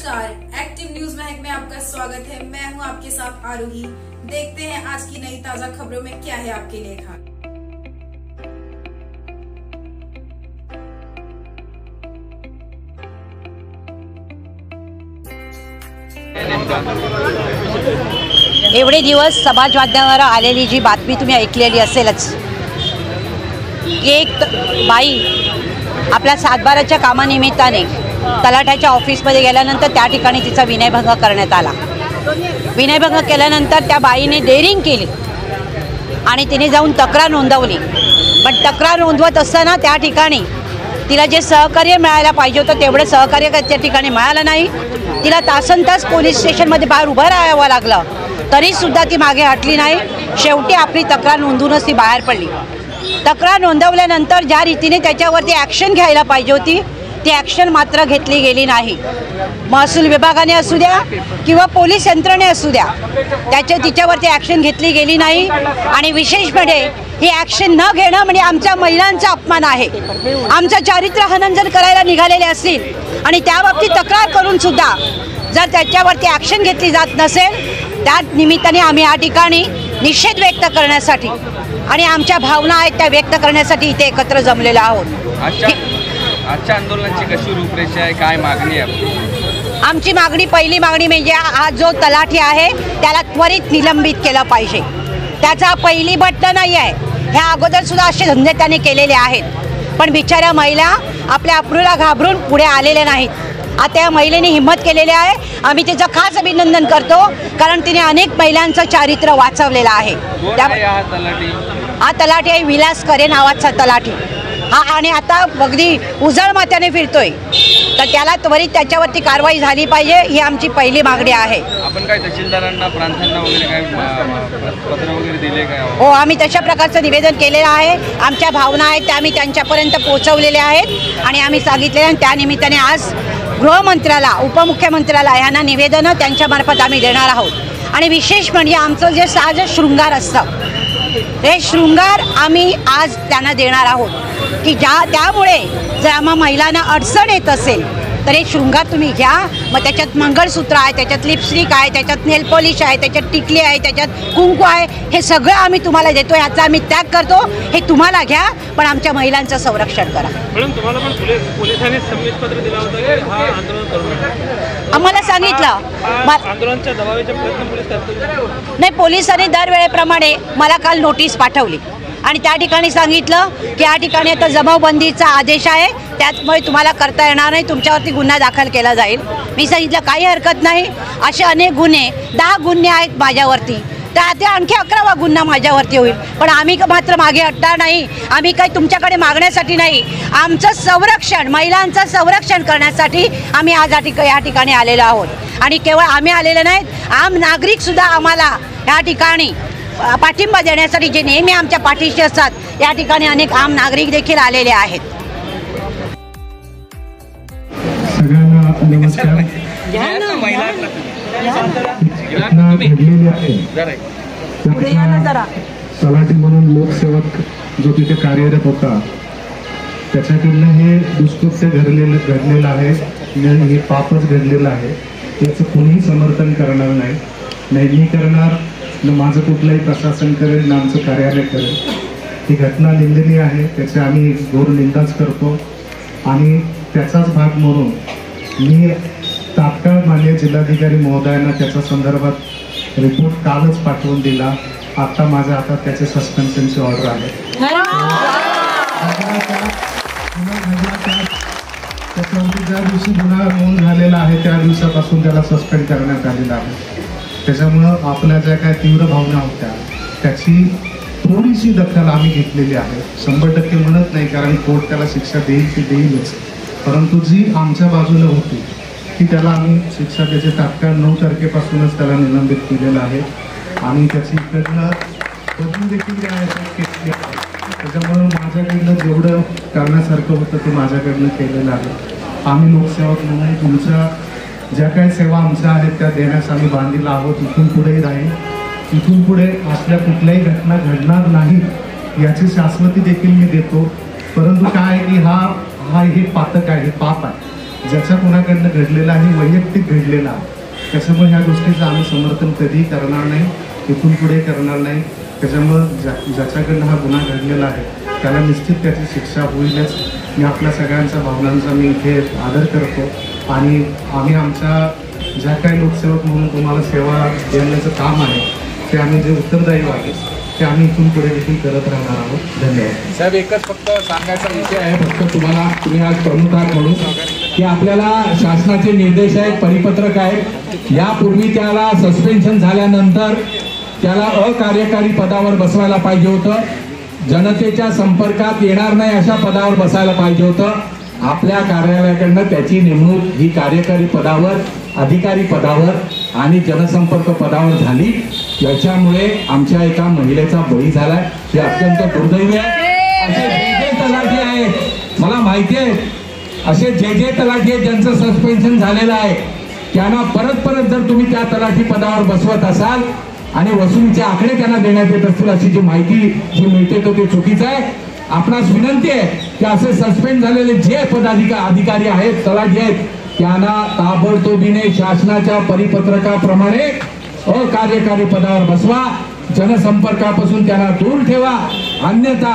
नमस्कार, active news Mahak में आपका स्वागत है। मैं हूं आपके साथ आरोही। देखते हैं आज की नई ताजा खबरों में क्या है आपके लिए खास। एवढे दिवस समाज माध्यमावर आलेली जी बातमी तुम्ही ऐकलेली असेलच की एक बाई आपल्या सातबाराच्या कामानिमित्ताने तलाठ्याच्या ऑफिसमध्ये गेल्यानंतर त्या ठिकाणी तिचा विनयभंग करण्यात आला। विनयभंग केल्यानंतर त्या बाईने डेअरिंग केली आणि तिने जाऊन तक्रार नोंदवली। पण तक्रार नोंदवत असताना त्या ठिकाणी तिला जे सहकार्य मिळायला पाहिजे होतं तेवढं सहकार्य त्या ठिकाणी मिळालं नाही। तिला तासनतास पोलीस स्टेशनमध्ये बाहेर उभं राहावं लागलं, तरीसुद्धा ती मागे हटली नाही। शेवटी आपली तक्रार नोंदवूनच ती बाहेर पडली। तक्रार नोंदवल्यानंतर ज्या रीतीने त्याच्यावरती ॲक्शन घ्यायला पाहिजे होती ती ॲक्शन मात्र घेतली गेली नाही। महसूल विभागाने असू द्या किंवा पोलीस यंत्रणे असू द्या तिच्यावरती ॲक्शन घेतली गेली नाही। आणि विशेष म्हणजे ही ॲक्शन न घेणं म्हणजे आमच्या महिलांचा अपमान आहे। आमचं चारित्र्य हनन करायला निघालेले असतील आणि त्या बाबतीत तक्रार करून सुद्धा जर त्याच्यावरती ॲक्शन घेतली जात नसेल त्या निमित्ताने आम्ही या ठिकाणी निषेध व्यक्त करण्यासाठी आणि आमच्या भावना आहेत त्या व्यक्त करण्यासाठी इथे एकत्र जमलेलो आहोत। आजच्या आंदोलनाची कशी रूपरेषा आहे, काय मागणी आहे? आमची मागणी पहिली मागणी म्हणजे हा जो तलाठी आहे त्याला त्वरित निलंबित केलं पाहिजे। त्याचा पहिली बट्ट नाही आहे, ह्या अगोदर सुद्धा असे धंदे त्याने केलेले आहेत, पण बिचाऱ्या महिला आपल्या अप्रूला घाबरून पुढे आलेल्या नाहीत। आता या महिलेने हिम्मत केलेली आहे, आम्ही तिचं खास अभिनंदन करतो कारण तिने अनेक महिलांचं चारित्र्य वाचवलेलं आहे। हा तलाठी आहे विलास करे नावाचा तलाठी हा, आणि आता अगदी उजळ माथ्याने फिरतोय, तर त्याला त्वरित त्याच्यावरती कारवाई झाली पाहिजे ही आमची पहिली मागणी आहे। आपण काय तहसीलदारांना प्रांतांना वगैरे काय पत्र वगैरे दिले काय? हो, आम्ही तशा प्रकारचं निवेदन केलेलं आहे। आमच्या भावना आहेत त्या आम्ही त्यांच्यापर्यंत पोहोचवलेल्या आहेत आणि आम्ही सांगितले आणि त्या निमित्ताने आज गृहमंत्र्याला उपमुख्यमंत्र्याला यांना निवेदनं त्यांच्यामार्फत आम्ही देणार आहोत। आणि विशेष म्हणजे आमचं जे साज शृंगार असतं हे शृंगार आम्ही आज त्यांना देणार आहोत की त्यामुळे जर आम्हा महिलांना अडचण येत असेल तर हे शृंगार तुम्ही घ्या। मग त्याच्यात मंगळसूत्र आहे, त्याच्यात लिपस्टिक आहे, त्याच्यात नेल पॉलिश आहे, त्याच्यात टिकली आहे, त्याच्यात कुंकू आहे, हे सगळं आम्ही तुम्हाला देतो। ह्याचा आम्ही त्याग करतो, हे तुम्हाला घ्या पण आमच्या महिलांचं संरक्षण करा। मॅडम, तुम्हाला पण पोलिसांनी संमित पत्र दिलं होतं की हा आंदोलन करू? आम्हाला सांगितलं आंदोलनाच्या दबावाचे प्रयत्न पोलीस करतात नाही। पोलिसांनी दरवेळेप्रमाणे मला काल नोटीस पाठवली आणि त्या ठिकाणी सांगितलं की या ठिकाणी आता जमावबंदीचा आदेश आहे, त्यामुळे तुम्हाला करता येणार नाही, तुमच्यावरती गुन्हा दाखल केला जाईल। मी सांगितलं काही हरकत नाही, असे अनेक गुन्हे 10 गुन्हे आहेत माझ्यावरती, तर ते आणखी 11वा गुन्हा माझ्यावरती होईल। पण आम्ही मात्र मागे हटणार नाही। आम्ही काही तुमच्याकडे मागण्यासाठी नाही, आमचं संरक्षण महिलांचं संरक्षण करण्यासाठी आम्ही आज या ठिकाणी आलेलो आहोत। आणि केवळ आम्ही आलेले नाहीत, आम नागरिकसुद्धा आम्हाला या ठिकाणी पाठिंबा देण्यासाठी जे नेहमी आमच्या पाठीशी असतात या ठिकाणी अनेक आम नागरिक देखील आलेले आहेत। सगळ्यांना नमस्कार। तलाठी म्हणून लोकसेवक जो तिथे कार्यरत होता त्याच्याकडनं हे दुष्कृत्य घडलेलं आहे, हे पापच घडलेलं आहे, त्याचं कोणीही समर्थन करणार नाही मी करणार, न माझं कुठलंही प्रशासन करेल ना आमचं कार्यालय करेल। ही घटना निंदनीय आहे, त्याची आम्ही घोर निंदाच करतो आणि त्याचाच भाग म्हणून मी तात्काळ माननीय जिल्हाधिकारी महोदयांना त्याच्या संदर्भात रिपोर्ट कालच पाठवून दिला। आता माझ्या हातात त्याचे सस्पेन्शनची ऑर्डर आहे। त्याच्यावरती ज्या दिवशी गुन्हा नोंद झालेला आहे त्या दिवसापासून त्याला सस्पेंड करण्यात आलेला आहे। त्याच्यामुळं आपल्या ज्या काय तीव्र भावना होत्या त्याची थोडीशी दखल आम्ही घेतलेली आहे। 100% म्हणत नाही कारण कोर्ट त्याला शिक्षा देईल ती देईलच, परंतु जी आमच्या बाजूला होती की त्याला आम्ही शिक्षा त्याची तात्काळ 9 तारखेपासूनच त्याला निलंबित केलेलं आहे आणि त्याची इकडनं बदली देखील घेतली आहे। त्याच्यामुळं माझ्याकडनं जेवढं करण्यासारखं होतं ते माझ्याकडनं केलेलं आहे। आम्ही लोकसेवक म्हणून तुमच्या ज्या काही सेवा आमच्या आहेत त्या देण्यास आम्ही बांधीला आहोत, इथून पुढेही राहील। इथून पुढे असल्या कुठल्याही घटना घडणार नाही याची शाश्वती देखील मी देतो। परंतु काय आहे की हा हे पातक आहे, हे पाप आहे, ज्याच्या कोणाकडनं घडलेला आहे वैयक्तिक घडलेला, त्याच्यामुळे ह्या गोष्टीचं आम्ही समर्थन कधीही करणार नाही, इथून पुढे करणार नाही. त्याच्यामुळं ज्याच्याकडनं हा गुन्हा घडलेला आहे त्याला निश्चित त्याची शिक्षा होईलच. मी आपल्या सगळ्यांच्या भावनांचा मी इथे आदर करतो आणि आम्ही आमच्या ज्या काही लोकसेवक म्हणून तुम्हाला सेवा देण्याचं काम आहे ते आम्ही जे उत्तरदायी आहे ते आम्ही इथून पुढे देखील करत राहणार आहोत. धन्यवाद साहेब. एकच फक्त सांगायचा विषय आहे फक्त तुम्हाला, तुम्ही आज प्रमुख आहात म्हणून, की आपल्याला शासनाचे निर्देश आहेत, परिपत्रक आहेत. यापूर्वी त्याला सस्पेन्शन झाल्यानंतर त्याला अकार्यकारी पदावर बसवायला पाहिजे होतं, जनतेच्या संपर्कात येणार नाही अशा पदावर बसायला पाहिजे होतं. आपल्या कार्यालयाकडनं त्याची नेमणूक ही कार्यकारी पदावर, अधिकारी पदावर आणि जनसंपर्क पदावर झाली. याच्यामुळे आमच्या एका महिलेचा बळी झालाय. हे अत्यंत दुर्दैवी आहे. असे जे तलाठी आहेत, मला माहिती आहे, असे जे तलाठी आहेत ज्यांचं सस्पेन्शन झालेलं आहे, त्यांना परत जर तुम्ही त्या तलाठी पदावर बसवत असाल आणि वसुलीचे आकडे त्यांना देण्यात येत असतील अशी जी माहिती जी मिळते तर ते चुकीचं आहे. आपणास विनंती आहे की असे सस्पेंड झालेले जे अधिकारी आहेत, तलाठी आहेत, त्यांना ताबडतोबीने शासनाच्या परिपत्रकाप्रमाणे अकार्यकारी पदावर बसवा, जनसंपर्कापासून त्यांना दूर ठेवा. अन्यथा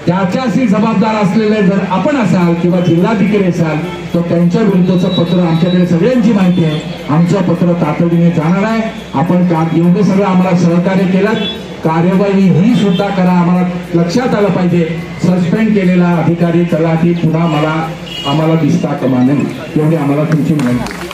त्याच्याशी जबाबदार असलेले जर आपण असाल किंवा जिल्हाधिकारी असाल तर त्यांच्या विरुद्धचं पत्र, आमच्याकडे सगळ्यांची माहिती आहे, आमचं पत्र तातडीने जाणार आहे. आपण एवढं सगळं आम्हाला सहकार्य केलं, कार्यवाही ही सुद्धा करा. आम्हाला लक्षात आलं पाहिजे सस्पेंड केलेला अधिकारी तलाठी पुन्हा आम्हाला दिसता कामा नये, एवढी आम्हाला तुमची विनंती.